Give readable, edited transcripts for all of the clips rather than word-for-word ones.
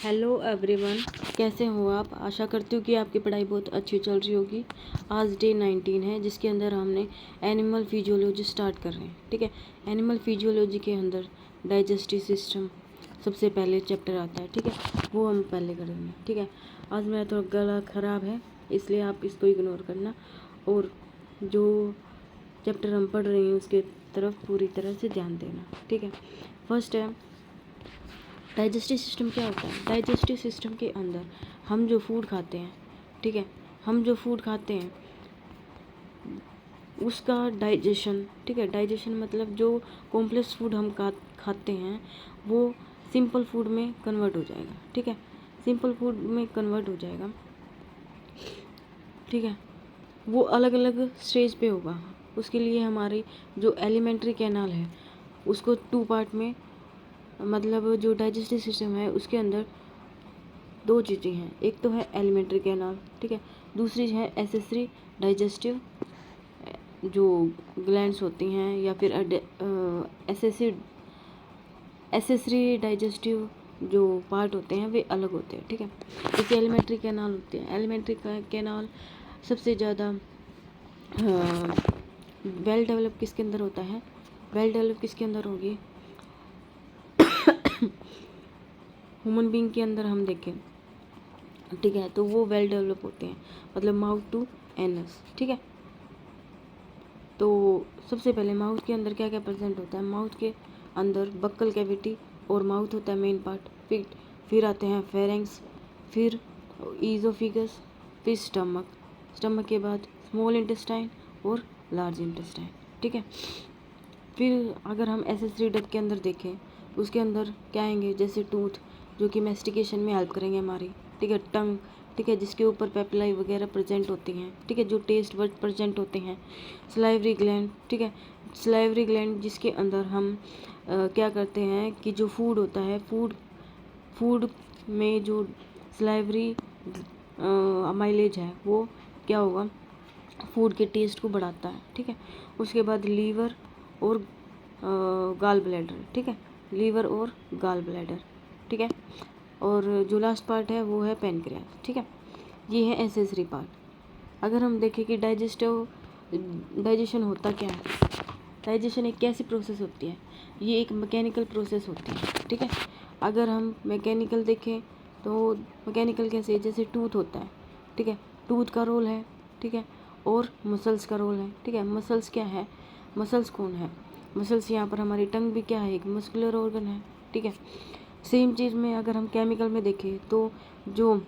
Hello everyone, कैसे हो आप। आशा करती हूँ कि आपकी पढ़ाई बहुत अच्छी चल रही होगी। आज डे 19 है जिसके अंदर हमने एनिमल फिजियोलॉजी स्टार्ट कर रहे हैं। ठीक है, एनिमल फिजियोलॉजी के अंदर डाइजेस्टिव सिस्टम सबसे पहले चैप्टर आता है। ठीक है, वो हम पहले करेंगे। ठीक है, आज मेरा थोड़ा गला ख़राब है इसलिए आप इसको इग्नोर करना और जो चैप्टर हम पढ़ रहे हैं उसके तरफ पूरी तरह से ध्यान देना। ठीक है, फर्स्ट है डाइजेस्टिव सिस्टम। क्या होता है डाइजेस्टिव सिस्टम के अंदर हम जो फूड खाते हैं, ठीक है, हम जो फूड खाते हैं उसका डाइजेशन, ठीक है, डाइजेशन मतलब जो कॉम्प्लेक्स फूड हम खाते हैं वो सिंपल फूड में कन्वर्ट हो जाएगा। ठीक है, सिंपल फूड में कन्वर्ट हो जाएगा। ठीक है, वो अलग अलग स्टेज पे होगा। उसके लिए हमारी जो एलिमेंट्री कैनाल है उसको 2 पार्ट में, मतलब जो डाइजेस्टिव सिस्टम है उसके अंदर 2 चीज़ें हैं। एक तो है एलिमेंट्री कैनाल, ठीक है, दूसरी है एसेसरी डाइजेस्टिव जो ग्लैंड्स होती हैं, या फिर एसेसरी डाइजेस्टिव जो पार्ट होते हैं वे अलग होते हैं। ठीक है, जैसे एलिमेंट्री कैनाल होते हैं। एलिमेंट्री कैनाल सबसे ज़्यादा वेल डेवलप किसके अंदर होता है, वेल डेवलप किसके अंदर होगी, ह्यूमन बीइंग के अंदर हम देखें। ठीक है, तो वो वेल डेवलप होते हैं, मतलब माउथ टू एनस। ठीक है, तो सबसे पहले माउथ के अंदर क्या क्या प्रेजेंट होता है। माउथ के अंदर बक्कल कैविटी और माउथ होता है मेन पार्ट। फिर आते हैं फेरेंक्स, फिर ईजोफिगस, फिर स्टमक। स्टमक के बाद स्मॉल इंटेस्टाइन और लार्ज इंटेस्टाइन। ठीक है, फिर अगर हम एसेसरी डक्ट के अंदर देखें उसके अंदर क्या आएंगे, जैसे टूथ जो कि मैस्टिकेशन में हेल्प करेंगे हमारी। ठीक है, टंग, ठीक है, जिसके ऊपर पेपिलाई वगैरह प्रेजेंट होती हैं। ठीक है, जो टेस्ट वर्ड प्रेजेंट होते हैं। सलाइवरी ग्लैंड, ठीक है, सलाइवरी ग्लैंड जिसके अंदर हम क्या करते हैं कि जो फूड होता है, फूड में जो सलाइवरी माइलेज है वो क्या होगा, फूड के टेस्ट को बढ़ाता है। ठीक है, उसके बाद लीवर और गाल ब्लैडर। ठीक है, लीवर और गाल ब्लैडर। ठीक है, और जो लास्ट पार्ट है वो है पैनक्रियास। ठीक है, ये है एसेसरी पार्ट। अगर हम देखें कि डाइजेशन होता क्या है, डाइजेशन एक कैसी प्रोसेस होती है, ये एक मैकेनिकल प्रोसेस होती है। ठीक है, अगर हम मैकेनिकल देखें तो मैकेनिकल कैसे, जैसे टूथ होता है। ठीक है, टूथ का रोल है। ठीक है, और मसल्स का रोल है। ठीक है, मसल्स क्या है, मसल्स कौन है, मसल्स यहाँ पर हमारी टंग भी क्या है, एक मस्कुलर ऑर्गन है। ठीक है, सेम चीज़ में अगर हम केमिकल में देखें तो जो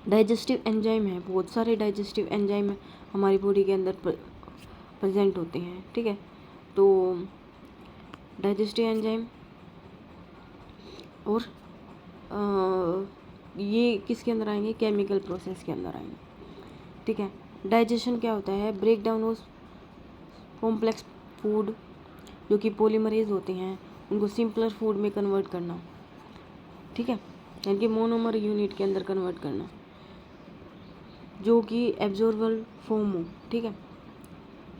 डाइजेस्टिव एंजाइम है, बहुत सारे डाइजेस्टिव एंजाइम हमारी बॉडी के अंदर प्रेजेंट होते हैं। ठीक है, तो डाइजेस्टिव एंजाइम और ये किसके अंदर आएंगे, केमिकल प्रोसेस के अंदर आएंगे। ठीक है, डाइजेशन क्या होता है, break down of complex food जो कि पॉलीमरेज होते हैं उनको सिंपलर फूड में कन्वर्ट करना। ठीक है, यानी कि मोनोमर यूनिट के अंदर कन्वर्ट करना जो कि एब्जॉर्बल फॉर्म हो। ठीक है,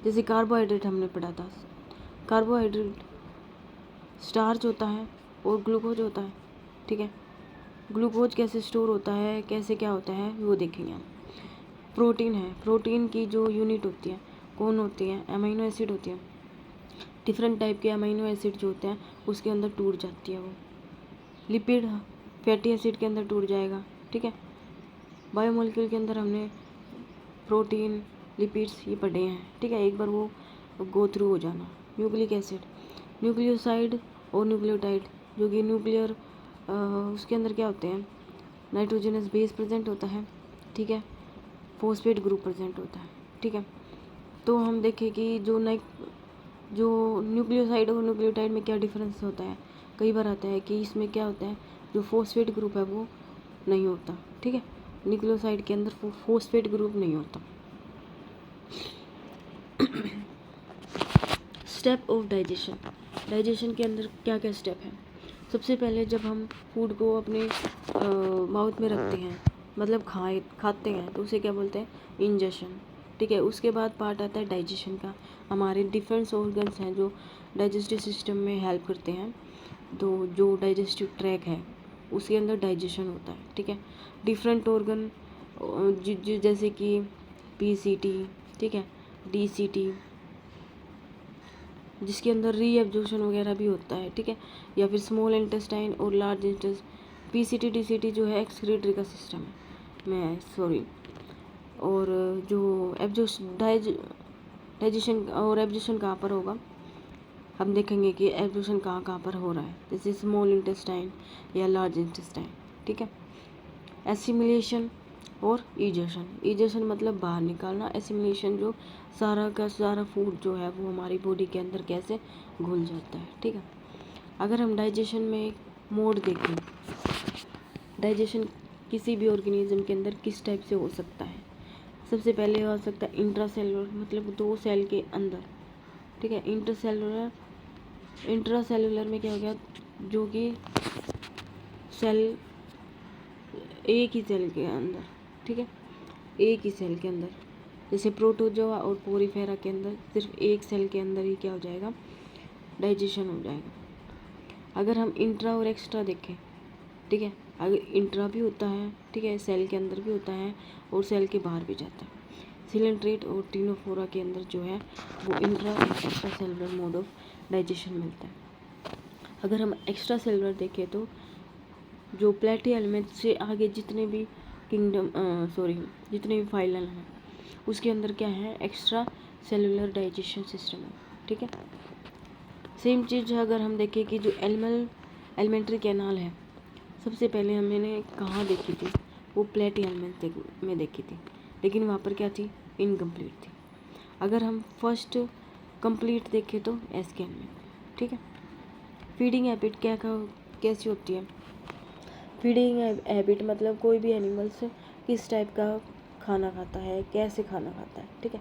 जैसे कार्बोहाइड्रेट हमने पढ़ा था, कार्बोहाइड्रेट स्टार्च होता है और ग्लूकोज होता है। ठीक है, ग्लूकोज कैसे स्टोर होता है, कैसे क्या होता है वो देखेंगे हम। प्रोटीन है, प्रोटीन की जो यूनिट होती है कौन होती है, अमीनो एसिड होती है। डिफरेंट टाइप के अमीनो एसिड जो होते हैं उसके अंदर टूट जाती है वो। लिपिड फैटी एसिड के अंदर टूट जाएगा। ठीक है, बायोमोलिक्यूल के अंदर हमने प्रोटीन, लिपिड्स ये पढ़े हैं। ठीक है, एक बार वो गो थ्रू हो जाना। न्यूक्लिक एसिड, न्यूक्लियोसाइड और न्यूक्लियोटाइड जो कि न्यूक्लियर उसके अंदर क्या होते हैं, नाइट्रोजनस बेस प्रेजेंट होता है। ठीक है, फॉस्फेट ग्रुप प्रेजेंट होता है। ठीक है, तो हम देखें कि जो न्यूक्लियोसाइड और न्यूक्लियोटाइड में क्या डिफरेंस होता है। कई बार आता है कि इसमें क्या होता है, जो फॉस्फेट ग्रुप है वो नहीं होता। ठीक है, न्यूक्लियोसाइड के अंदर फॉस्फेट ग्रुप नहीं होता। स्टेप ऑफ डाइजेशन, डाइजेशन के अंदर क्या क्या स्टेप है। सबसे पहले जब हम फूड को अपने माउथ में रखते हैं, मतलब खाते हैं, तो उसे क्या बोलते हैं, इंजेशन। ठीक है, उसके बाद पार्ट आता है डाइजेशन का। हमारे डिफरेंट ऑर्गन्स हैं जो डाइजेस्टिव सिस्टम में हेल्प करते हैं। तो जो डाइजेस्टिव ट्रैक है, उसके अंदर डाइजेशन होता है, ठीक है। डिफरेंट ऑर्गन जैसे कि पीसीटी, ठीक है, डीसीटी, जिसके अंदर रीएब्जॉर्प्शन वगैरह भी होता है, ठीक है, या फिर स्मॉल इंटेस्टाइन और लार्ज इंटेस्टाइन। पीसीटी डीसीटी जो है एक्सक्रीटरी का सिस्टम है, मैं सॉरी। और जो डाइजेशन और एब्जॉर्प्शन कहाँ पर होगा, हम देखेंगे कि एब्जॉर्प्शन कहाँ कहाँ पर हो रहा है, जैसे स्मॉल इंटेस्टाइन या लार्ज इंटेस्टाइन, ठीक है। एसिमिलेशन और इजेशन मतलब बाहर निकालना, एसिमिलेशन जो सारा का सारा फूड जो है वो हमारी बॉडी के अंदर कैसे घुल जाता है, ठीक है। अगर हम डाइजेशन में एक मोड देखें, डाइजेशन किसी भी ऑर्गेनिज्म के अंदर किस टाइप से हो सकता है। सबसे पहले हो सकता है इंट्रासेलुलर, मतलब 2 सेल के अंदर, ठीक है। इंट्रासेलुलर में क्या हो गया, जो कि सेल एक ही सेल के अंदर, ठीक है, एक ही सेल के अंदर, जैसे प्रोटोजोआ और पोरीफेरा के अंदर सिर्फ एक सेल के अंदर ही क्या हो जाएगा, डाइजेशन हो जाएगा। अगर हम इंट्रा और एक्स्ट्रा देखें, ठीक है, अगर इंट्रा भी होता है, ठीक है, सेल के अंदर भी होता है और सेल के बाहर भी जाता है। सिलेंट्रेट और टिनोफोरा के अंदर जो है वो इंट्रा और extra cellular mode of digestion मिलता है। अगर हम एक्स्ट्रा सेलुलर देखें तो जो प्लेटी एलिमेंट से आगे जितने भी जितने भी फाइलम हैं उसके अंदर क्या है, एक्स्ट्रा सेलुलर डाइजेशन सिस्टम है, ठीक है। सेम चीज़ अगर हम देखें कि जो एलिमेंट्री कैनाल है, सबसे पहले हमने कहाँ देखी थी, वो प्लेटी एलिमेंट में देखी थी, लेकिन वहाँ पर क्या थी, इनकम्प्लीट थी। अगर हम फर्स्ट कंप्लीट देखें तो एस्केन में, ठीक है। फीडिंग हैबिट कैसी होती है, फीडिंग हैबिट मतलब कोई भी एनिमल्स किस टाइप का खाना खाता है, कैसे खाना खाता है, ठीक है।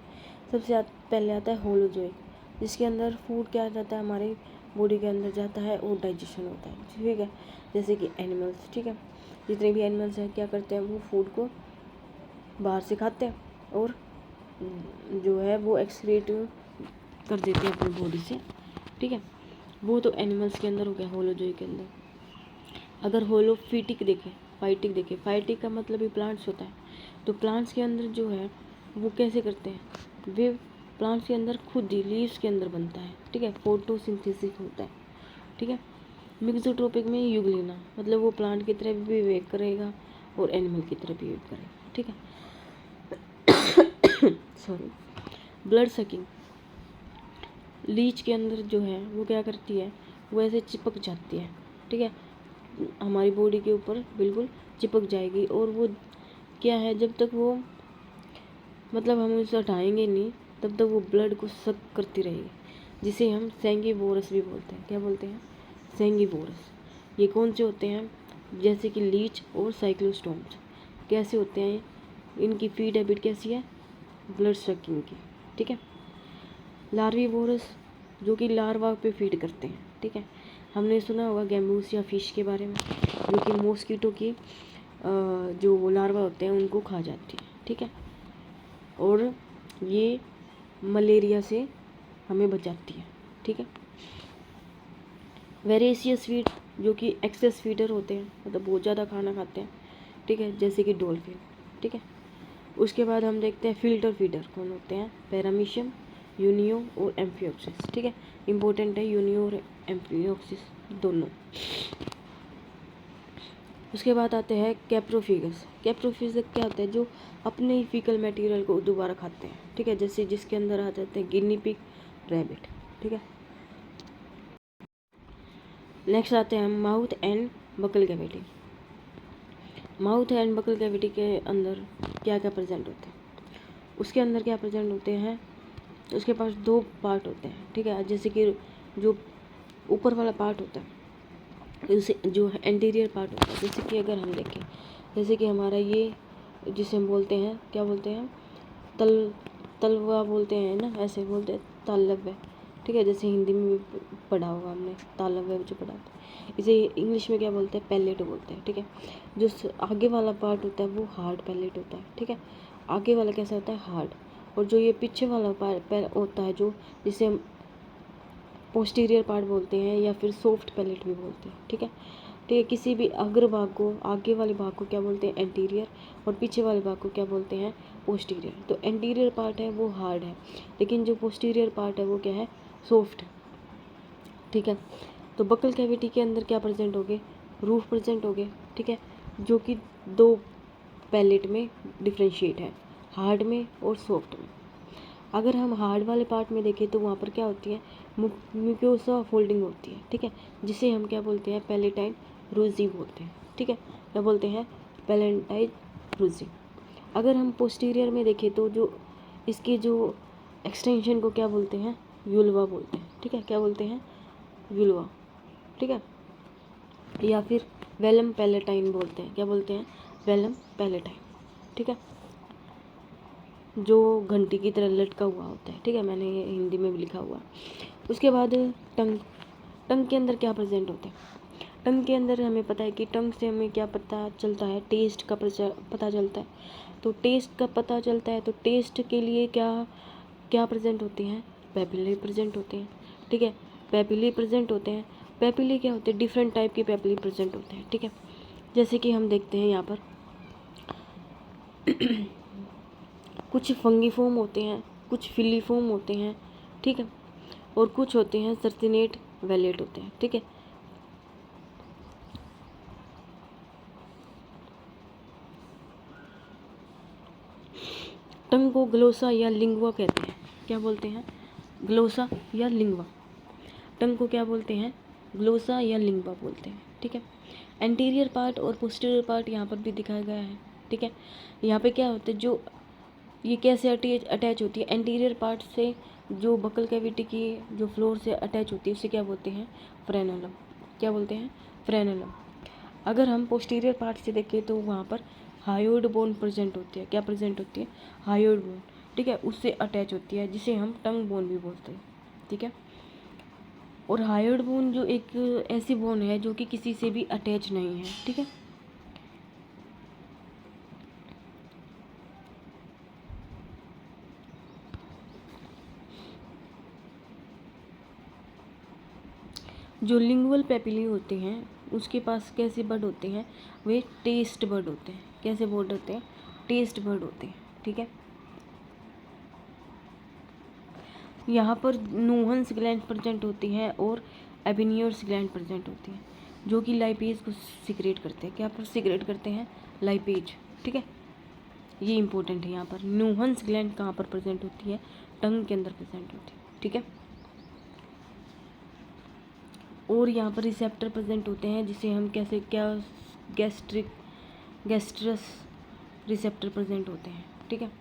सबसे पहले आता है होलोजोइक, जिसके अंदर फूड क्या जाता है, हमारे बॉडी के अंदर जाता है और डाइजेशन होता है, ठीक है। जैसे कि एनिमल्स, ठीक है, जितने भी एनिमल्स हैं क्या करते हैं, वो फूड को बाहर से खाते हैं और जो है वो एक्सक्रीट कर देते हैं अपनी बॉडी से, ठीक है। वो तो एनिमल्स के अंदर हो गया, होलोजोइक के अंदर। अगर होलोफिटिक देखें, फाइटिक का मतलब भी प्लांट्स होता है, तो प्लांट्स के अंदर जो है वो कैसे करते हैं, वे प्लांट्स के अंदर खुद ही लीव्स के अंदर बनता है, ठीक है, फोटोसिंथेसिस होता है, ठीक है। मिक्सोट्रोपिक में यूग्लिना मतलब वो प्लांट की तरह भी बिहेव करेगा और एनिमल की तरह बिहेव करेगा, ठीक है। सॉरी। ब्लड सकिंग, लीच के अंदर जो है वो क्या करती है, वो ऐसे चिपक जाती है, ठीक है, हमारी बॉडी के ऊपर बिल्कुल चिपक जाएगी, और वो क्या है, जब तक वो मतलब हम उसे हटाएंगे नहीं तब तक वो ब्लड को सक करती रहेगी, जिसे हम सेंगिवोरस भी बोलते हैं। क्या बोलते हैं, सेंगिवोरस। ये कौन से होते हैं, जैसे कि लीच और साइक्लोस्टोम्स। कैसे होते हैं, इनकी फीड हैबिट कैसी है, ब्लड सकिंग की, ठीक है। लार्विवोरस, जो कि लार्वा पे फीड करते हैं, ठीक है। हमने सुना होगा गैम्बूस या फिश के बारे में, जो कि मॉस्किटो की जो लार्वा होते हैं उनको खा जाती है, ठीक है, और ये मलेरिया से हमें बचाती है, ठीक है। वेरेसियस फीड, जो कि एक्सेस फीडर होते हैं, मतलब बहुत ज़्यादा खाना खाते हैं, ठीक है, जैसे कि डॉल्फिन, ठीक है। उसके बाद हम देखते हैं फिल्टर फीडर कौन होते हैं, पैरामीशियम, यूनियो और एम्फियोक्सिस, ठीक है। इम्पोर्टेंट है यूनियो और एम्फियोक्सिस दोनों। उसके बाद आते हैं कैप्रोफिगस। कैप्रोफिगस क्या होता है, जो अपने ही फीकल मटेरियल को दोबारा खाते हैं, ठीक है, जैसे जिसके अंदर आ जाते हैं गिनी पिग, रैबिट, ठीक है। नेक्स्ट आते हैं mouth and buccal cavity. Mouth and buccal cavity के अंदर क्या क्या प्रेजेंट होते हैं, उसके अंदर क्या प्रेजेंट होते हैं, उसके पास 2 पार्ट होते हैं, ठीक है। जैसे कि जो ऊपर वाला पार्ट होता है, उसे जो एंटीरियर पार्ट होता है, जैसे कि अगर हम देखें, जैसे कि हमारा ये जिसे हम बोलते हैं, क्या बोलते हैं, तलवा बोलते हैं ना, ऐसे बोलते हैं तालव्य, ठीक है, जैसे हिंदी में भी पढ़ा होगा हमने, तालव्य जो पढ़ा था, इसे इंग्लिश में क्या बोलते हैं, पैलेट बोलते हैं, ठीक है। जो आगे वाला पार्ट होता है वो हार्ड पैलेट होता है, ठीक है, आगे वाला कैसा होता है, हार्ड, और जो ये पीछे वाला पार्ट होता है, जो जिसे हम पोस्टीरियर पार्ट बोलते हैं या फिर सॉफ्ट पैलेट भी बोलते हैं, ठीक है। ठीक है। किसी भी अग्र भाग को, आगे वाले भाग को क्या बोलते हैं, एंटीरियर, और पीछे वाले भाग को क्या बोलते हैं, पोस्टीरियर। तो एंटीरियर पार्ट है वो हार्ड है, लेकिन जो पोस्टीरियर पार्ट है वो क्या है, सॉफ्ट। ठीक है। तो बकल कैविटी के अंदर क्या प्रेजेंट हो गए, रूफ प्रेजेंट हो गए। ठीक है, जो कि दो पैलेट में डिफ्रेंशिएट है, हार्ड में और सॉफ्ट में। अगर हम हार्ड वाले पार्ट में देखें तो वहाँ पर क्या होती है, म्यूकोसा फोल्डिंग होती है। ठीक है, जिसे हम क्या बोलते हैं, पैलेटाइन रूजी बोलते हैं। ठीक है, क्या बोलते हैं, पैलेटाइन रूजी। अगर हम पोस्टीरियर में देखें तो जो इसके जो एक्सटेंशन को क्या बोलते हैं, यूल्वा बोलते हैं। ठीक है, क्या बोलते हैं, यूल्वा। ठीक है, या फिर वेलम पैलेटाइन बोलते हैं। क्या बोलते हैं, वेलम पैलेटाइन। ठीक है, जो घंटी की तरह लटका हुआ होता है। ठीक है, मैंने ये हिंदी में भी लिखा हुआ। उसके बाद टंग। टंग के अंदर क्या प्रेजेंट होता है, टंग के अंदर हमें पता है कि टंग से हमें क्या पता चलता है, टेस्ट का पता चलता है। तो टेस्ट का पता चलता है, तो टेस्ट के लिए क्या क्या प्रेजेंट होते हैं, पेपिले प्रेजेंट होते हैं। ठीक है, पेपिले प्रेजेंट होते हैं। पेपिले क्या होते हैं, डिफरेंट टाइप के पेपिले प्रेजेंट होते हैं। ठीक है, जैसे कि हम देखते हैं यहाँ पर कुछ फंगीफॉर्म होते हैं, कुछ फिलीफॉर्म होते हैं। ठीक है, और कुछ होते हैं सर्टिनेट वैलेट होते हैं। ठीक है, टंग को ग्लोसा या लिंगवा कहते हैं। क्या बोलते हैं, ग्लोसा या लिंगवा। टंग को क्या बोलते हैं, ग्लोसा या लिंगवा बोलते हैं। ठीक है, एंटीरियर पार्ट और पोस्टीरियर पार्ट यहाँ पर भी दिखाया गया है। ठीक है, यहाँ पे क्या होता है, जो ये कैसे अटैच होती है, एंटीरियर पार्ट से जो बकल कैविटी की जो फ्लोर से अटैच होती है उसे क्या बोलते हैं, फ्रेनुलम। क्या बोलते हैं, फ्रेनुलम। अगर हम पोस्टीरियर पार्ट से देखें तो वहाँ पर हायोइड बोन प्रेजेंट होती है। क्या प्रेजेंट होती है, हायोइड बोन। ठीक है, उससे अटैच होती है, जिसे हम टंग बोन भी बोलते हैं। ठीक है, और हायोइड बोन जो एक ऐसी बोन है जो कि किसी से भी अटैच नहीं है। ठीक है, जो लिंगुअल पेपिली होते हैं उसके पास कैसे बर्ड होते हैं, वे टेस्ट बर्ड होते हैं। कैसे बर्ड होते हैं, टेस्ट बर्ड होते हैं। ठीक है, यहाँ पर नूहन्स ग्लैंड प्रेजेंट होती है और एबिनियर्स ग्लैंड प्रेजेंट होती है, जो कि लाइपेज को सिक्रेट करते हैं। क्या पर सिक्रेट करते हैं, लाइपेज। ठीक है, ये इंपॉर्टेंट है। यहाँ पर नूहन्स ग्लैंड कहाँ पर प्रेजेंट होती है, टंग के अंदर प्रेजेंट होती है। ठीक है, और यहाँ पर रिसेप्टर प्रेजेंट होते हैं, जिसे हम कैसे क्या गैस्ट्रस रिसेप्टर प्रेजेंट होते हैं। ठीक है,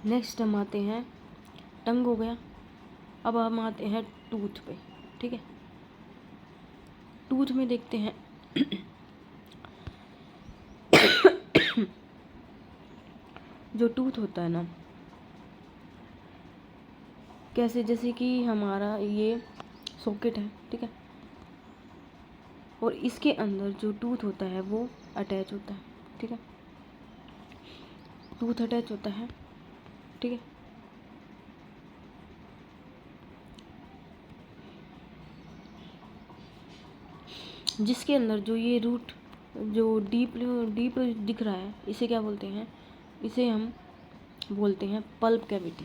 नेक्स्ट हम आते हैं, टंग हो गया। अब हम आते हैं टूथ पे। ठीक है, टूथ में देखते हैं जो टूथ होता है ना, कैसे, जैसे कि हमारा ये सॉकेट है। ठीक है, और इसके अंदर जो टूथ होता है वो अटैच होता है। ठीक है, टूथ अटैच होता है। ठीक है, जिसके अंदर जो ये रूट जो डीप डीप दिख रहा है, इसे क्या बोलते हैं, इसे हम बोलते हैं पल्प कैविटी।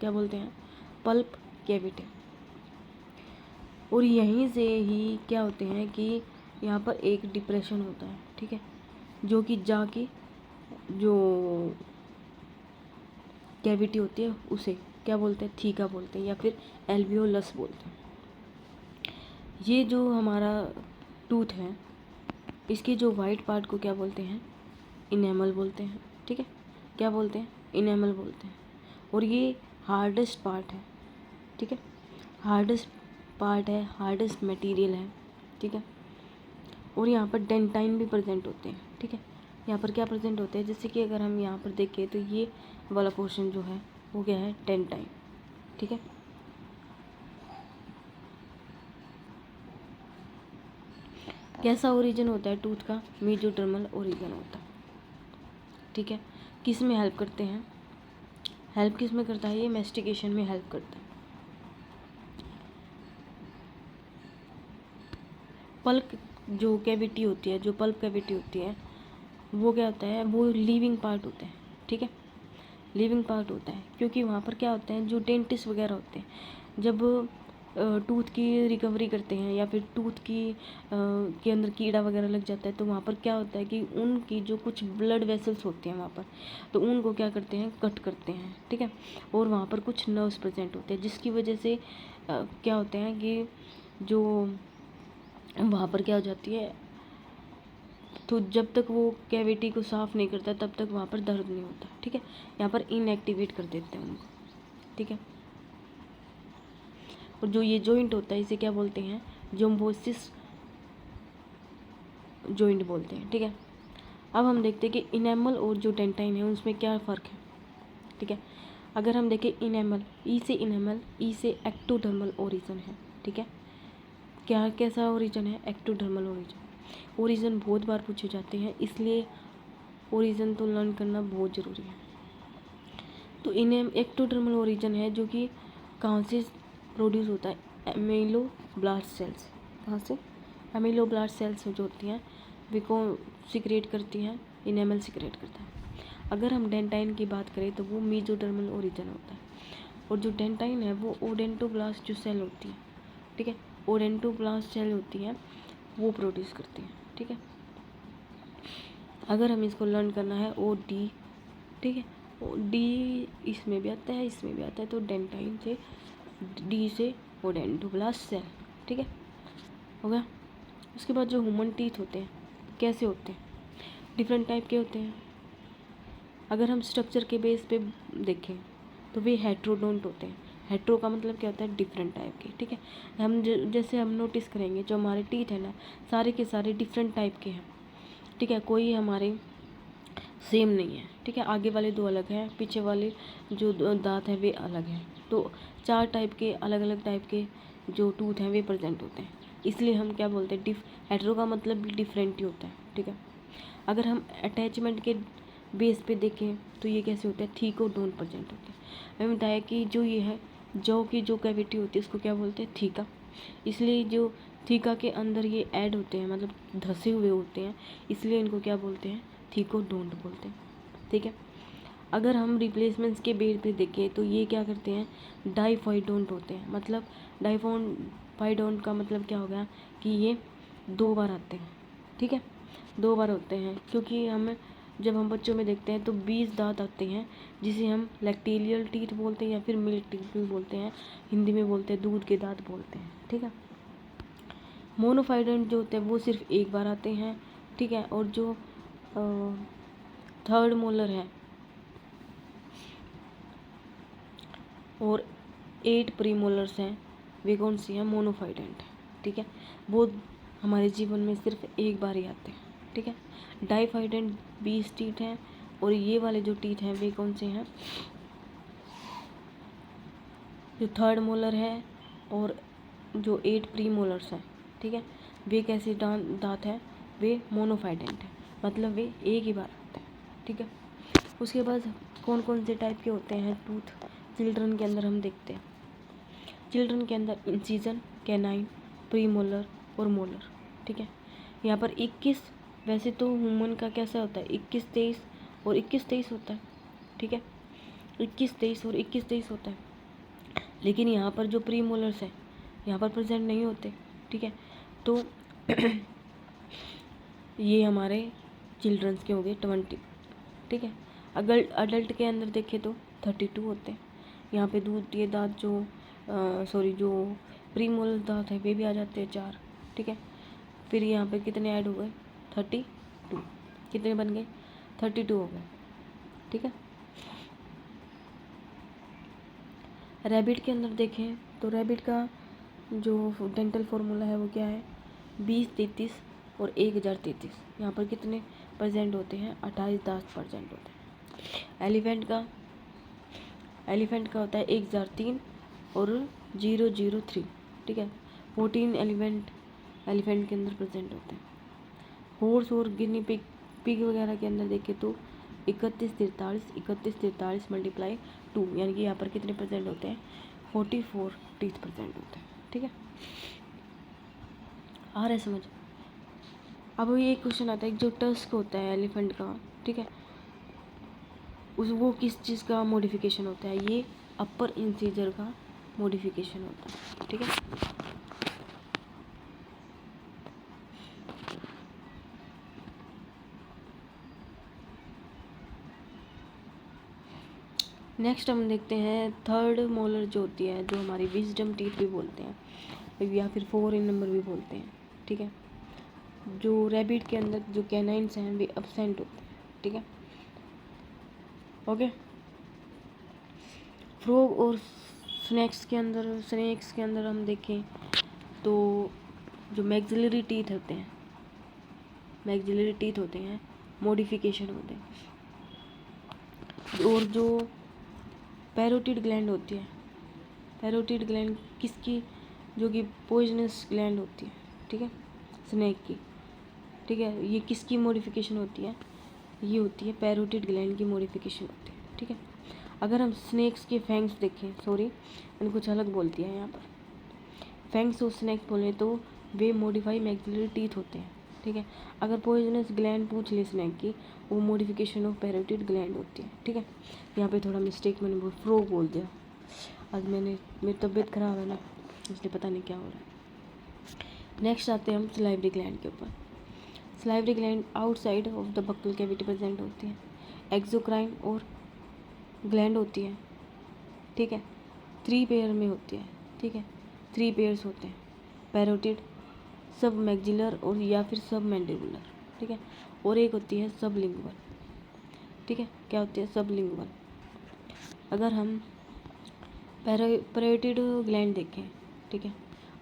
क्या बोलते हैं, पल्प कैविटी। और यहीं से ही क्या होते हैं कि यहाँ पर एक डिप्रेशन होता है। ठीक है, जो कि जाके जो कैविटी होती है उसे क्या बोलते हैं, थीका बोलते हैं, या फिर एल्वियोलस बोलते हैं। ये जो हमारा टूथ है, इसके जो वाइट पार्ट को क्या बोलते हैं, इनेमल बोलते हैं। ठीक है, क्या बोलते हैं, इनेमल बोलते हैं। और ये हार्डेस्ट पार्ट है। ठीक है, हार्डेस्ट पार्ट है, हार्डेस्ट मटेरियल है। ठीक है, और यहाँ पर डेंटाइन भी प्रेजेंट होते हैं। ठीक है, यहाँ पर क्या प्रेजेंट होते हैं, जैसे कि अगर हम यहाँ पर देखें तो ये वाला पोर्शन जो है वो क्या है, डेंटाइन। ठीक है, कैसा ओरिजिन होता है टूथ का, मेजोडर्मल ओरिजिन होता है। ठीक है, किस में हेल्प करते हैं, हेल्प किस में करता है, ये मेस्टिकेशन में हेल्प करता है। पल्प जो कैविटी होती है, जो पल्प कैविटी होती है, वो क्या होता है, वो लिविंग पार्ट होता है, ठीक है, लिविंग पार्ट होता है। क्योंकि वहाँ पर क्या होता है, जो डेंटिस्ट वगैरह होते हैं जब टूथ की रिकवरी करते हैं या फिर टूथ की के अंदर कीड़ा वगैरह लग जाता है, तो वहाँ पर क्या होता है कि उनकी जो कुछ ब्लड वेसल्स होते हैं वहाँ पर, तो उनको क्या करते हैं, कट करते हैं, ठीक है। और वहाँ पर कुछ नर्व्स प्रेजेंट होते हैं, जिसकी वजह से क्या होते हैं कि जो वहाँ पर क्या हो जाती है, तो जब तक वो कैविटी को साफ़ नहीं करता तब तक वहाँ पर दर्द नहीं होता, ठीक है। यहाँ पर इनएक्टिवेट कर देते हैं उनको, ठीक है। और जो ये जॉइंट होता है इसे क्या बोलते हैं, जोम्बोसिस जॉइंट बोलते हैं, ठीक है। अब हम देखते हैं कि इनेमल और जो डेंटाइन है उसमें क्या फ़र्क है, ठीक है। अगर हम देखें इनेमल, ई से इनेमल, ई से एक्टोडर्मल ओरिजिन है, ठीक है। क्या कैसा ओरिजिन है, एक्टोडर्मल ओरिजिन। ओरिजिन बहुत बार पूछे जाते हैं, इसलिए ओरिजिन तो लर्न करना बहुत ज़रूरी है। तो एक्टोडर्मल ओरिजिन है जो कि कहाँ से प्रोड्यूस होता है, एमिलोब्लास्ट सेल्स। कहाँ से, एमिलोब्लास्ट सेल्स जो होती हैं वे को सिक्रेट करती हैं, इनेमल सिक्रेट करता है। अगर हम डेंटाइन की बात करें तो वो मेसोडर्मल ओरिजिन होता है। और जो डेंटाइन है वो ओडेंटोब्लास्ट जो सेल होती है, ठीक है, ओडेंटोब्लास्ट सेल होती है वो प्रोड्यूस करती है, ठीक है। अगर हम इसको लर्न करना है ओ डी, ठीक है, ओ डी इसमें भी आता है, इसमें भी आता है, तो डेंटाइन से डी से ओडेंटोब्लास्ट सेल, ठीक है, हो गया। उसके बाद जो ह्यूमन टीथ होते हैं कैसे होते हैं, डिफरेंट टाइप के होते हैं। अगर हम स्ट्रक्चर के बेस पे देखें तो वे हेट्रोडोंट होते हैं। हेट्रो का मतलब क्या होता है, डिफरेंट टाइप के, ठीक है। हम जैसे हम नोटिस करेंगे जो हमारे टीथ है ना, सारे के सारे डिफरेंट टाइप के हैं, ठीक है, कोई हमारे सेम नहीं है, ठीक है। आगे वाले दो अलग हैं, पीछे वाले जो दांत हैं वे अलग हैं। तो 4 टाइप के अलग अलग टाइप के जो टूथ हैं वे प्रेजेंट होते हैं, इसलिए हम क्या बोलते हैं, हेट्रो का मतलब भी डिफरेंट ही होता है, ठीक है। अगर हम अटैचमेंट के बेस पे देखें तो ये कैसे होता है, थीकोडोंट प्रेजेंट होते हैं। मैंने बताया कि जो ये है जौ की जो कैविटी होती है उसको क्या बोलते हैं, थीका। इसलिए जो थीका के अंदर ये ऐड होते हैं, मतलब धसे हुए होते हैं, इसलिए इनको क्या बोलते हैं, थीकोडोंट बोलते हैं, ठीक है। अगर हम रिप्लेसमेंट्स के बेस पे देखें तो ये क्या करते हैं, डाइफाइडोंट होते हैं। मतलब डाइफाइडोंट का मतलब क्या हो गया कि ये 2 बार आते हैं, ठीक है, 2 बार होते हैं। क्योंकि जब हम बच्चों में देखते हैं तो 20 दांत आते हैं, जिसे हम लैक्टेलियल टीथ बोलते हैं या फिर मिल्क टीथ भी बोलते हैं, हिंदी में बोलते हैं दूध के दांत बोलते हैं, ठीक है। मोनोफाइडेंट जो होते हैं वो सिर्फ 1 बार आते हैं, ठीक है। और जो थर्ड मोलर है और 8 प्रीमोलर्स हैं वे कौन सी हैं, मोनोफाइडेंट, ठीक है। वो हमारे जीवन में सिर्फ 1 बार ही आते हैं, ठीक है। डाइफाइडेंट 20 टीथ हैं और ये वाले जो टीथ हैं वे कौन से हैं, जो थर्ड मोलर है और जो 8 प्रीमोलर्स हैं, ठीक है, वे कैसे दांत हैं, वे मोनोफाइडेंट हैं, मतलब वे 1 ही बार आते हैं, ठीक है। उसके बाद कौन कौन से टाइप के होते हैं टूथ चिल्ड्रन के अंदर हम देखते हैं। चिल्ड्रन के अंदर इंसिजन, कैनाइन, प्रीमोलर और मोलर, ठीक है। यहाँ पर 21, वैसे तो ह्यूमन का कैसा होता है 21-23 और 21-23 होता है, ठीक है, 21-23 और 21-23 होता है। लेकिन यहाँ पर जो प्रीमोलर्स हैं यहाँ पर प्रेजेंट नहीं होते, ठीक है। तो ये हमारे चिल्ड्रंस के हो गए 20, ठीक है। अगर अडल्ट के अंदर देखें तो 32 होते हैं। यहाँ पे दूध ये दांत जो जो प्रीमोलर दांत है वे भी आ जाते हैं 4, ठीक है। फिर यहाँ पे कितने ऐड हो गए, 32, कितने बन गए, 32 हो गए, ठीक है। रैबिट के अंदर देखें तो रैबिट का जो डेंटल फार्मूला है वो क्या है, 20-33 और 1033। यहाँ पर कितने प्रेजेंट होते हैं, 28 दांत प्रेजेंट होते हैं। एलिफेंट का होता है 1003 और 003, ठीक है, 14 एलिफेंट के अंदर प्रेजेंट होते हैं। हॉर्स और गिनी पिग वगैरह के अंदर देखें तो 31-43 मल्टीप्लाई 2, यानी कि यहाँ पर कितने प्रेजेंट होते हैं, 44 टीथ प्रेजेंट होते हैं, ठीक है। आ रहा है समझ? अब ये क्वेश्चन आता है जो टस्क होता है एलिफेंट का, ठीक है, वो किस चीज़ का मॉडिफिकेशन होता है? ये अपर इंसीजर का मॉडिफिकेशन होता है, ठीक है। नेक्स्ट हम देखते हैं थर्ड मोलर जो होती है, जो हमारी विजडम टीथ भी बोलते हैं या फिर 4 इन नंबर भी बोलते हैं, ठीक है। जो रैबिट के अंदर जो कैनाइन्स हैं वे एब्सेंट होते हैं, ठीक है, ओके। फ्रॉग और स्नेक्स के अंदर हम देखें तो जो मैक्सिलरी टीथ होते हैं मॉडिफिकेशन होते हैं। और जो पैरोटिड ग्लैंड होती है, पैरोटिड ग्लैंड किसकी? जो कि पॉइजनस ग्लैंड होती है, ठीक है, स्नेक की, ठीक है। ये किसकी मॉडिफिकेशन होती है? ये होती है पैरोटिड ग्लैंड की मॉडिफिकेशन होती है, ठीक है। अगर हम स्नेक्स के फैंग्स देखें, सॉरी मैंने कुछ अलग बोल दिया है यहाँ पर, फैंग्स और स्नेक बोले तो वे मॉडिफाई मैक्सिलरी टीथ होते हैं, ठीक है। अगर पॉइजनस ग्लैंड पूछ ले स्नेक की, वो मॉडिफिकेशन ऑफ पैरोटिड ग्लैंड होती है, ठीक है। यहाँ पे थोड़ा मिस्टेक मैंने फ्रॉग बोल दिया, आज मेरी तबीयत ख़राब है ना, इसलिए पता नहीं क्या हो रहा है। नेक्स्ट आते हैं हम सलाइवरी ग्लैंड के ऊपर। Salivary gland outside of the buccal cavity present होती है। एक्सोक्राइन और ग्लैंड होती है, ठीक है, 3 पेयर में होती है, ठीक है, 3 पेयर्स होते हैं, पैरोटिड, सब मैक्सिलर और या फिर सब मैंडिबुलर, ठीक है। और एक होती है सबलिंगुअल, ठीक है, क्या होती है? सबलिंगुअल। अगर हम पैरोटिड ग्लैंड देखें, ठीक है,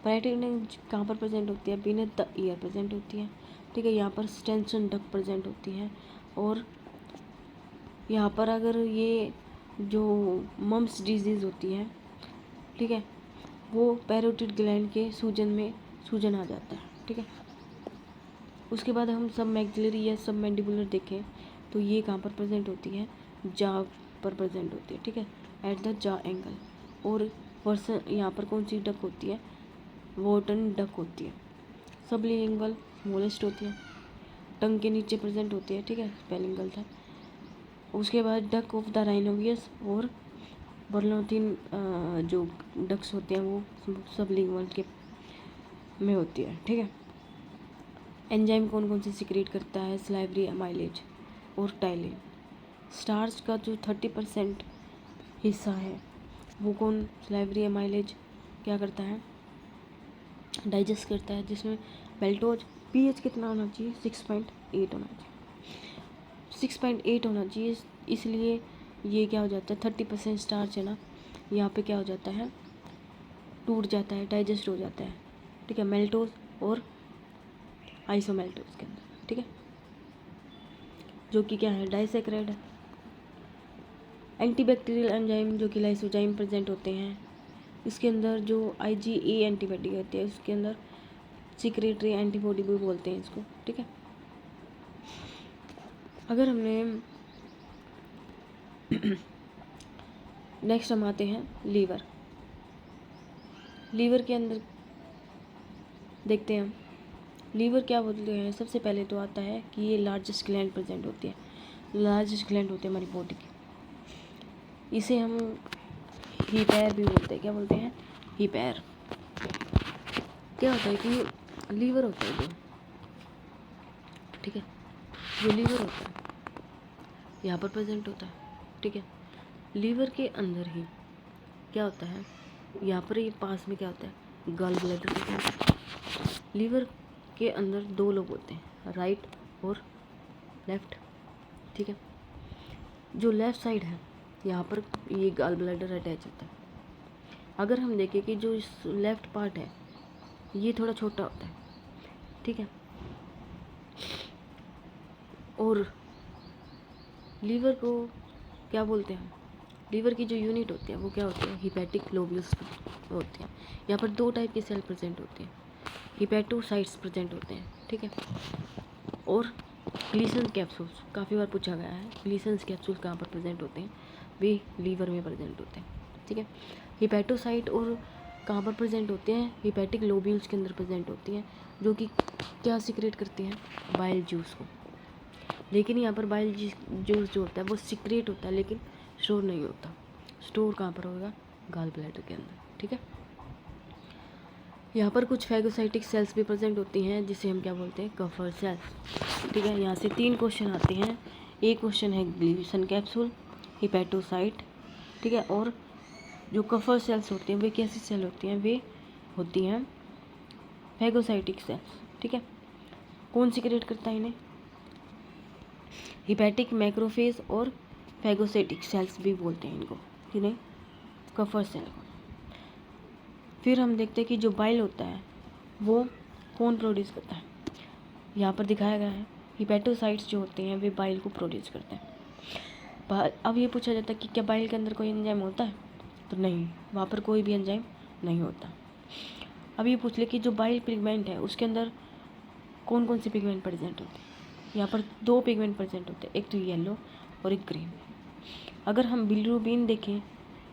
पैरोटिड ग्लैंड कहाँ पर प्रेजेंट होती है? बीनेथ द ईयर प्रेजेंट होती है, ठीक है। यहाँ पर स्टेंसन डक्ट प्रेजेंट होती है। और यहाँ पर अगर ये जो मम्स डिजीज़ होती है, ठीक है, वो पैरोटिड ग्लैंड के सूजन आ जाता है, ठीक है। उसके बाद हम सब मैक्सिलरी या सब मैंडिबुलर देखें तो ये कहाँ पर प्रेजेंट होती है? जा पर प्रेजेंट होती है, ठीक है, एट द जा एंगल। और पर्सन यहाँ पर कौन सी डक होती है? वॉर्टन डक होती है। सबलिंगुअल स्मॉलेस्ट होती है, टंग के नीचे प्रेजेंट होती है, ठीक है, स्पेलिंग गलत है। उसके बाद डक ऑफ द राइनोवियस और बर्लोथिन जो डक्स होते हैं वो सबलिंगुअल के में होती है, ठीक है। एंजाइम कौन कौन से सिक्रेट करता है? सलाइवरी एमाइलेज और टाइलिन। स्टार्च का जो 30% हिस्सा है वो कौन? सलाइवरी एमाइलेज क्या करता है? डाइजेस्ट करता है, जिसमें बेल्टोज पीएच कितना होना चाहिए? 6.8 होना चाहिए, 6.8 होना चाहिए। इसलिए ये क्या हो जाता है? 30% स्टार्च है ना, यहाँ पे क्या हो जाता है? टूट जाता है, डाइजेस्ट हो जाता है, ठीक है, मेल्टोज और आइसोमेल्टोज के अंदर, ठीक है, जो कि क्या है? डाइसैकराइड है। एंटीबैक्टीरियल एंजाइम जो कि लाइसोजाइम प्रेजेंट होते हैं, इसके अंदर जो IgA एंटीबॉडी होती है उसके अंदर सिक्रेटरी एंटीबॉडी भी बोलते हैं इसको, ठीक है। अगर हमने नेक्स्ट हम आते हैं लीवर के अंदर देखते हैं हम लीवर क्या बोलते हैं। सबसे पहले तो आता है कि ये लार्जेस्ट ग्लैंड प्रेजेंट होती है, लार्जेस्ट ग्लैंड होती है हमारी बॉडी की। इसे हम हीपैर भी बोलते हैं। क्या बोलते हैं? हीपैर। क्या होता है कि लीवर होता है जो, ठीक है, जो लीवर होता है यहाँ पर प्रेजेंट होता है, ठीक है। लीवर के अंदर ही क्या होता है, यहाँ पर ये पास में क्या होता है? गॉल ब्लैडर होता है। लीवर के अंदर 2 लोब होते हैं, राइट और लेफ्ट, ठीक है। जो लेफ़्ट साइड है यहाँ पर ये गॉल ब्लैडर अटैच होता है। अगर हम देखें कि जो इस लेफ़्ट पार्ट है ये थोड़ा छोटा होता है, ठीक है। और लीवर को क्या बोलते हैं? लीवर की जो यूनिट होती है वो क्या होती है? हिपैटिक लोब्यूल्स होते हैं। यहाँ पर 2 टाइप के सेल प्रेजेंट होते हैं, हिपैटोसाइट्स प्रेजेंट होते हैं, ठीक है। और ग्लीसन कैप्सूल्स काफ़ी बार पूछा गया है, ग्लीसन कैप्सूल कहाँ पर प्रेजेंट होते हैं? वे लीवर में प्रेजेंट होते हैं, ठीक है। हिपैटोसाइट और कहाँ पर प्रेजेंट होते हैं? हिपैटिक लोब्यूल्स के अंदर प्रेजेंट होती हैं। जो कि क्या सीक्रेट करती हैं, बाइल जूस को। लेकिन यहाँ पर बाइल जूस जो होता है वो सीक्रेट होता है, लेकिन स्टोर नहीं होता। स्टोर कहाँ पर होगा, गॉल ब्लैडर के अंदर, ठीक है। यहाँ पर कुछ फैगोसाइटिक सेल्स भी प्रेजेंट होती हैं, जिसे हम क्या बोलते हैं, कफर सेल्स, ठीक है। यहाँ से 3 क्वेश्चन आते हैं। एक क्वेश्चन है ग्लीसन कैप्सूल, हिपैटोसाइट, ठीक है। और जो कफर सेल्स होते हैं वे कैसी सेल होती हैं, वे होती हैं फैगोसाइटिक सेल्स, ठीक है। कौन सीक्रेट करता है इन्हें, हिपैटिक मैक्रोफेज और फैगोसाइटिक सेल्स भी बोलते हैं इनको, किन्हें, कफर सेल को। फिर हम देखते हैं कि जो बाइल होता है वो कौन प्रोड्यूस करता है। यहाँ पर दिखाया गया है हिपैटोसाइट्स जो होते हैं वे बाइल को प्रोड्यूस करते हैं। अब ये पूछा जाता है कि क्या बाइल के अंदर कोई एंजाइम होता है, तो नहीं, वहाँ पर कोई भी एंजाइम नहीं होता। अब ये पूछ ले कि जो बाइल पिगमेंट है उसके अंदर कौन कौन से पिगमेंट प्रेजेंट होते हैं। यहाँ पर 2 पिगमेंट प्रेजेंट होते हैं, एक तो येलो और एक ग्रीन। अगर हम बिलिरुबिन देखें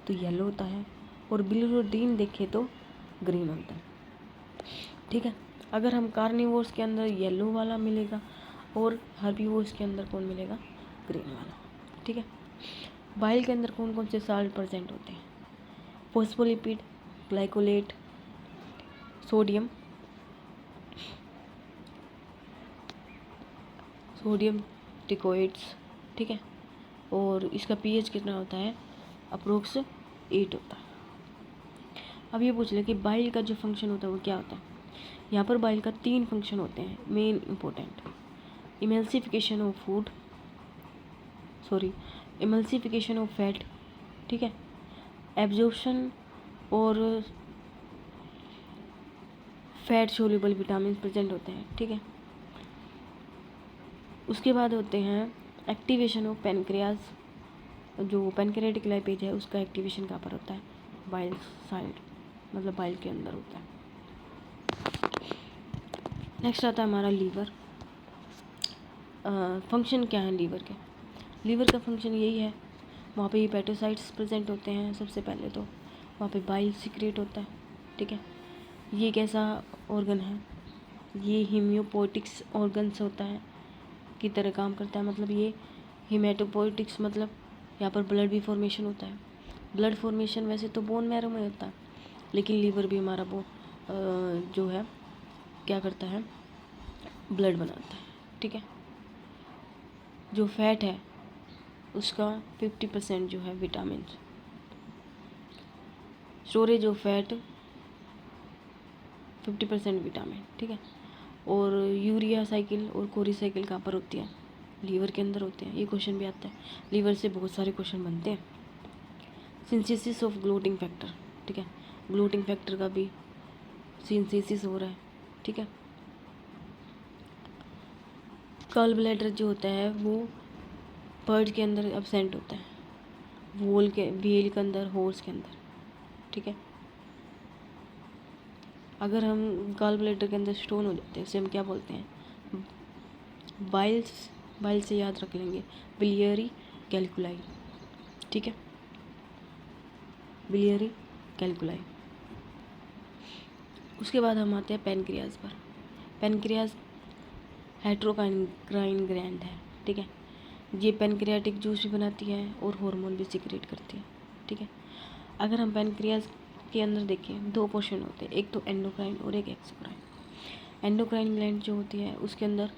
तो येलो होता है, और बिलिरुबिन देखें तो ग्रीन होता है, ठीक है। अगर हम कार्निवोर्स के अंदर येलो वाला मिलेगा और हर्बीवोर्स के अंदर कौन मिलेगा, ग्रीन वाला, ठीक है। बाइल के अंदर कौन कौन से साल्ट प्रेजेंट होते हैं, फोस्फोलिपिड, ग्लाइकोलेट, सोडियम टिकोइड्स, ठीक है। और इसका पीएच कितना होता है, अप्रोक्स 8 होता है। अब ये पूछ ले कि बाइल का जो फंक्शन होता है वो क्या होता है। यहाँ पर बाइल का 3 फंक्शन होते हैं main important, emulsification of fat, ठीक है, एब्जॉर्प्शन और फैट सोल्यूबल विटामिन प्रेजेंट होते हैं, ठीक है। उसके बाद होते हैं एक्टिवेशन ऑफ पैनक्रियाज, जो पैनक्रियाटिक लाइपेज है उसका एक्टिवेशन कहाँ पर होता है, बाइल साइड, मतलब बाइल के अंदर होता है। नेक्स्ट आता है हमारा लीवर। फंक्शन क्या है लीवर के, लीवर का फंक्शन यही है, वहाँ पे हिपैटोसाइट्स प्रेजेंट होते हैं। सबसे पहले तो वहाँ पे बाइल सीक्रेट होता है, ठीक है। ये कैसा ऑर्गन है, ये हीमियोपोइटिक्स ऑर्गन्स होता है की तरह काम करता है। मतलब ये हीमेटोपोइटिक्स, मतलब यहाँ पर ब्लड भी फॉर्मेशन होता है। ब्लड फॉर्मेशन वैसे तो बोन मैरो में होता है, लेकिन लीवर भी हमारा जो है क्या करता है, ब्लड बनाता है, ठीक है। जो फैट है उसका 50% जो है vitamin, storage of fat 50% vitamin, ठीक है। और यूरिया साइकिल और कोरी साइकिल कहाँ पर होती है, लीवर के अंदर होते हैं। ये क्वेश्चन भी आता है, लीवर से बहुत सारे क्वेश्चन बनते हैं। सिंथेसिस ऑफ ग्लूटिंग फैक्टर, ठीक है, ग्लूटिंग फैक्टर का भी सिंथेसिस हो रहा है, ठीक है। गॉल ब्लैडर जो होता है वो बर्ड के अंदर एब्सेंट होता है, व्हेल के अंदर, हॉर्स के अंदर, ठीक है। अगर हम गॉल ब्लैडर के अंदर स्टोन हो जाते हैं उसे हम क्या बोलते हैं, बाइल से याद रख लेंगे, बिलियरी कैल्कुलाई, ठीक है, बिलियरी कैल्कुलाई। उसके बाद हम आते हैं पैनक्रियाज पर। पैनक्रियाज हेट्रोक्राइन ग्लैंड है, ठीक है। ये पैनक्रियाटिक जूस भी बनाती है और हार्मोन भी सीक्रेट करती है, ठीक है। अगर हम पैनक्रियाज के अंदर देखें 2 पोर्शन होते हैं, एक तो एंडोक्राइन और एक एक्सोक्राइन। एंडोक्राइन ग्लैंड जो होती है उसके अंदर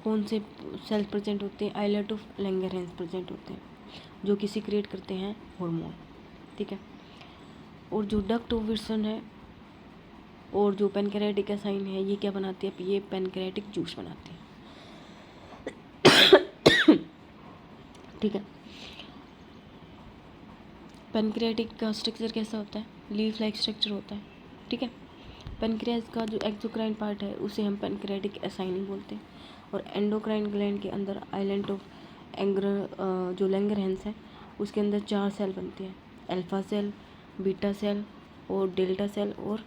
कौन से सेल प्रेजेंट होते हैं, आइलेट ऑफ लैंगरहैंस प्रेजेंट होते हैं, जो कि सीक्रेट करते हैं हार्मोन, ठीक है। और जो डक्ट ऑफ विल्सन है और जो पैनक्रियाटिक एसाइन है, ये क्या बनाती है, ये पैनक्रियाटिक जूस बनाती है, ठीक है। पैनक्रियाटिक का स्ट्रक्चर कैसा होता है, लीफ लाइक स्ट्रक्चर होता है, ठीक है। पैनक्रियाज का जो एक्सोक्राइन पार्ट है उसे हम पैनक्रियाटिक एसाइन बोलते हैं। और एंडोक्राइन ग्लैंड के अंदर आइलैंड ऑफ जो लैंगरहैंस है उसके अंदर 4 सेल बनते हैं, अल्फा सेल, बीटा सेल और डेल्टा सेल और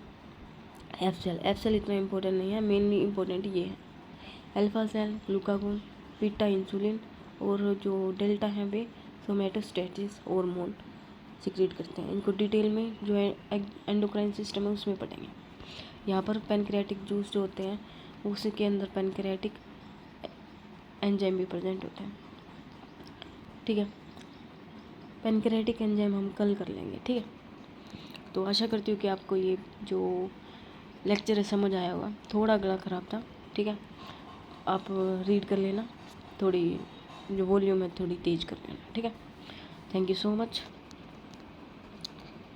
एफ सेल। एफ सेल इतना इम्पोर्टेंट नहीं है, मेनली इम्पोर्टेंट ये है, alpha cell glucagon, beta insulin, और जो डेल्टा है वे सोमेटोस्टेटिस हार्मोन सीक्रेट करते हैं। इनको डिटेल में जो है एंडोक्राइन सिस्टम है उसमें पढ़ेंगे। यहाँ पर पैनक्रियाटिक जूस जो होते हैं उसके अंदर पैनक्रियाटिक एंजाइम भी प्रेजेंट होते हैं, ठीक है। पैनक्रियाटिक एंजाइम हम कल कर लेंगे, ठीक है। तो आशा करती हूँ कि आपको ये जो लेक्चर है समझ आया होगा। थोड़ा गला ख़राब था, ठीक है। आप रीड कर लेना, थोड़ी जो वॉल्यूम है थोड़ी तेज़ कर लेना, ठीक है। Thank you so much.